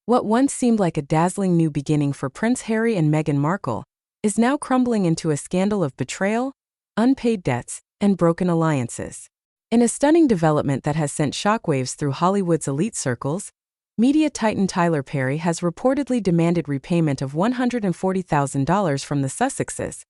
What once seemed like a dazzling new beginning for Prince Harry and Meghan Markle is now crumbling into a scandal of betrayal, unpaid debts, and broken alliances. In a stunning development that has sent shockwaves through Hollywood's elite circles, media titan Tyler Perry has reportedly demanded repayment of $140,000 from the Sussexes,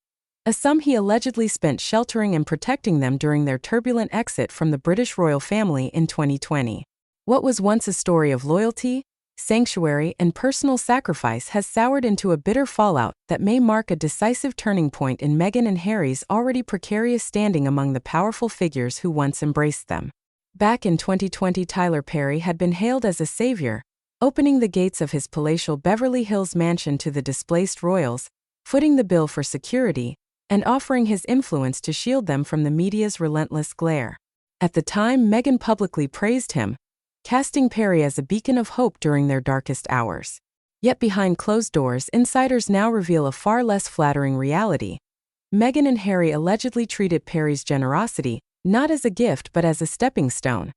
a sum he allegedly spent sheltering and protecting them during their turbulent exit from the British royal family in 2020. What was once a story of loyalty, sanctuary, and personal sacrifice has soured into a bitter fallout that may mark a decisive turning point in Meghan and Harry's already precarious standing among the powerful figures who once embraced them. Back in 2020, Tyler Perry had been hailed as a savior, opening the gates of his palatial Beverly Hills mansion to the displaced royals, footing the bill for security, and offering his influence to shield them from the media's relentless glare. At the time, Meghan publicly praised him, casting Perry as a beacon of hope during their darkest hours. Yet behind closed doors, insiders now reveal a far less flattering reality. Meghan and Harry allegedly treated Perry's generosity not as a gift but as a stepping stone,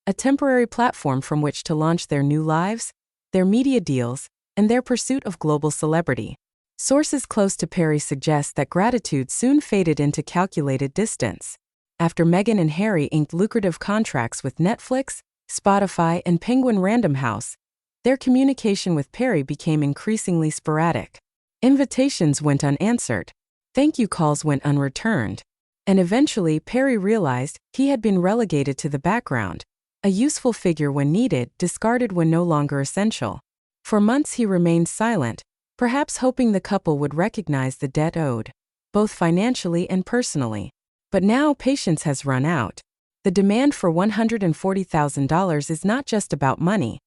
a temporary platform from which to launch their new lives, their media deals, and their pursuit of global celebrity. Sources close to Perry suggest that gratitude soon faded into calculated distance. After Meghan and Harry inked lucrative contracts with Netflix, Spotify, and Penguin Random House, their communication with Perry became increasingly sporadic. Invitations went unanswered, thank you calls went unreturned, and eventually Perry realized he had been relegated to the background, a useful figure when needed, discarded when no longer essential. For months he remained silent, perhaps hoping the couple would recognize the debt owed, both financially and personally. But now patience has run out. The demand for $140,000 is not just about money.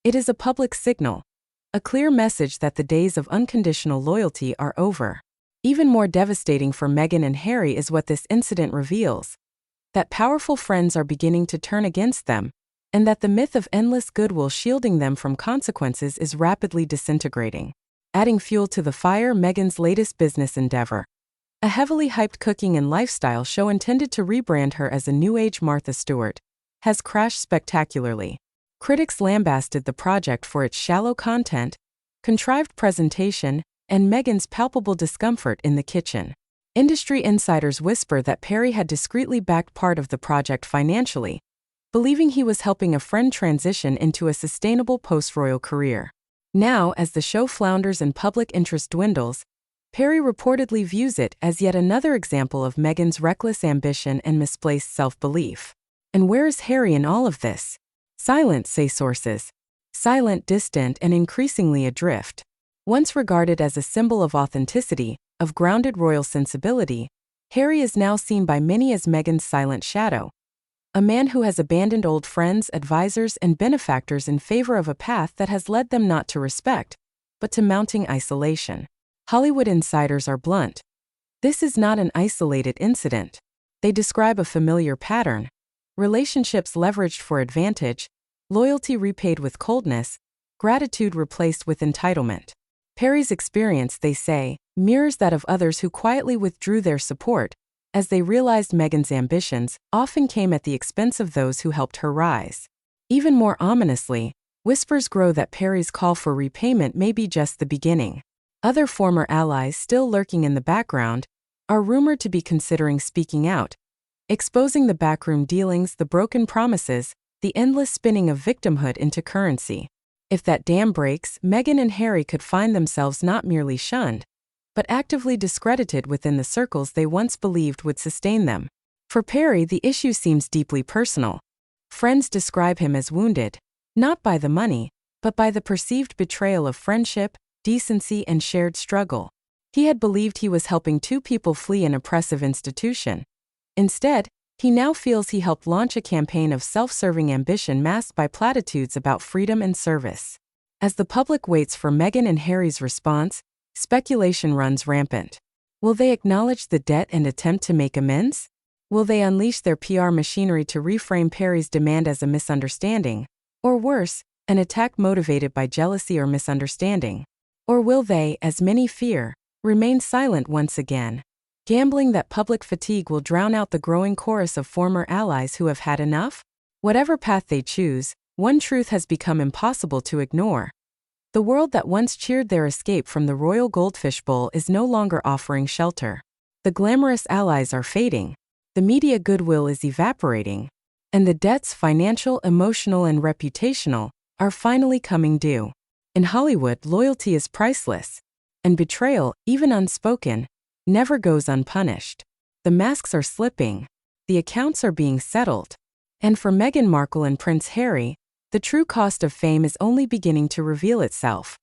It is a public signal, a clear message that the days of unconditional loyalty are over. Even more devastating for Meghan and Harry is what this incident reveals: that powerful friends are beginning to turn against them, and that the myth of endless goodwill shielding them from consequences is rapidly disintegrating. Adding fuel to the fire, Meghan's latest business endeavor, a heavily hyped cooking and lifestyle show intended to rebrand her as a new-age Martha Stewart, has crashed spectacularly. Critics lambasted the project for its shallow content, contrived presentation, and Meghan's palpable discomfort in the kitchen. Industry insiders whisper that Perry had discreetly backed part of the project financially, believing he was helping a friend transition into a sustainable post-royal career. Now, as the show flounders and public interest dwindles, Perry reportedly views it as yet another example of Meghan's reckless ambition and misplaced self-belief. And where is Harry in all of this? Silent, say sources. Silent, distant, and increasingly adrift. Once regarded as a symbol of authenticity, of grounded royal sensibility, Harry is now seen by many as Meghan's silent shadow. A man who has abandoned old friends, advisors, and benefactors in favor of a path that has led them not to respect, but to mounting isolation. Hollywood insiders are blunt. This is not an isolated incident. They describe a familiar pattern: relationships leveraged for advantage, loyalty repaid with coldness, gratitude replaced with entitlement. Perry's experience, they say, mirrors that of others who quietly withdrew their support, as they realized Meghan's ambitions often came at the expense of those who helped her rise. Even more ominously, whispers grow that Perry's call for repayment may be just the beginning. Other former allies, still lurking in the background, are rumored to be considering speaking out, exposing the backroom dealings, the broken promises, the endless spinning of victimhood into currency. If that dam breaks, Meghan and Harry could find themselves not merely shunned, but actively discredited within the circles they once believed would sustain them. For Perry, the issue seems deeply personal. Friends describe him as wounded, not by the money, but by the perceived betrayal of friendship, decency, and shared struggle. He had believed he was helping two people flee an oppressive institution. Instead, he now feels he helped launch a campaign of self-serving ambition masked by platitudes about freedom and service. As the public waits for Meghan and Harry's response, speculation runs rampant. Will they acknowledge the debt and attempt to make amends? Will they unleash their PR machinery to reframe Perry's demand as a misunderstanding, or worse, an attack motivated by jealousy or misunderstanding? Or will they, as many fear, remain silent once again, gambling that public fatigue will drown out the growing chorus of former allies who have had enough? Whatever path they choose, one truth has become impossible to ignore: The world that once cheered their escape from the royal goldfish bowl is no longer offering shelter. The glamorous allies are fading, the media goodwill is evaporating, and the debts, financial, emotional, and reputational, are finally coming due. In Hollywood, loyalty is priceless, and betrayal, even unspoken, never goes unpunished. The masks are slipping, the accounts are being settled, and for Meghan Markle and Prince Harry, the true cost of fame is only beginning to reveal itself.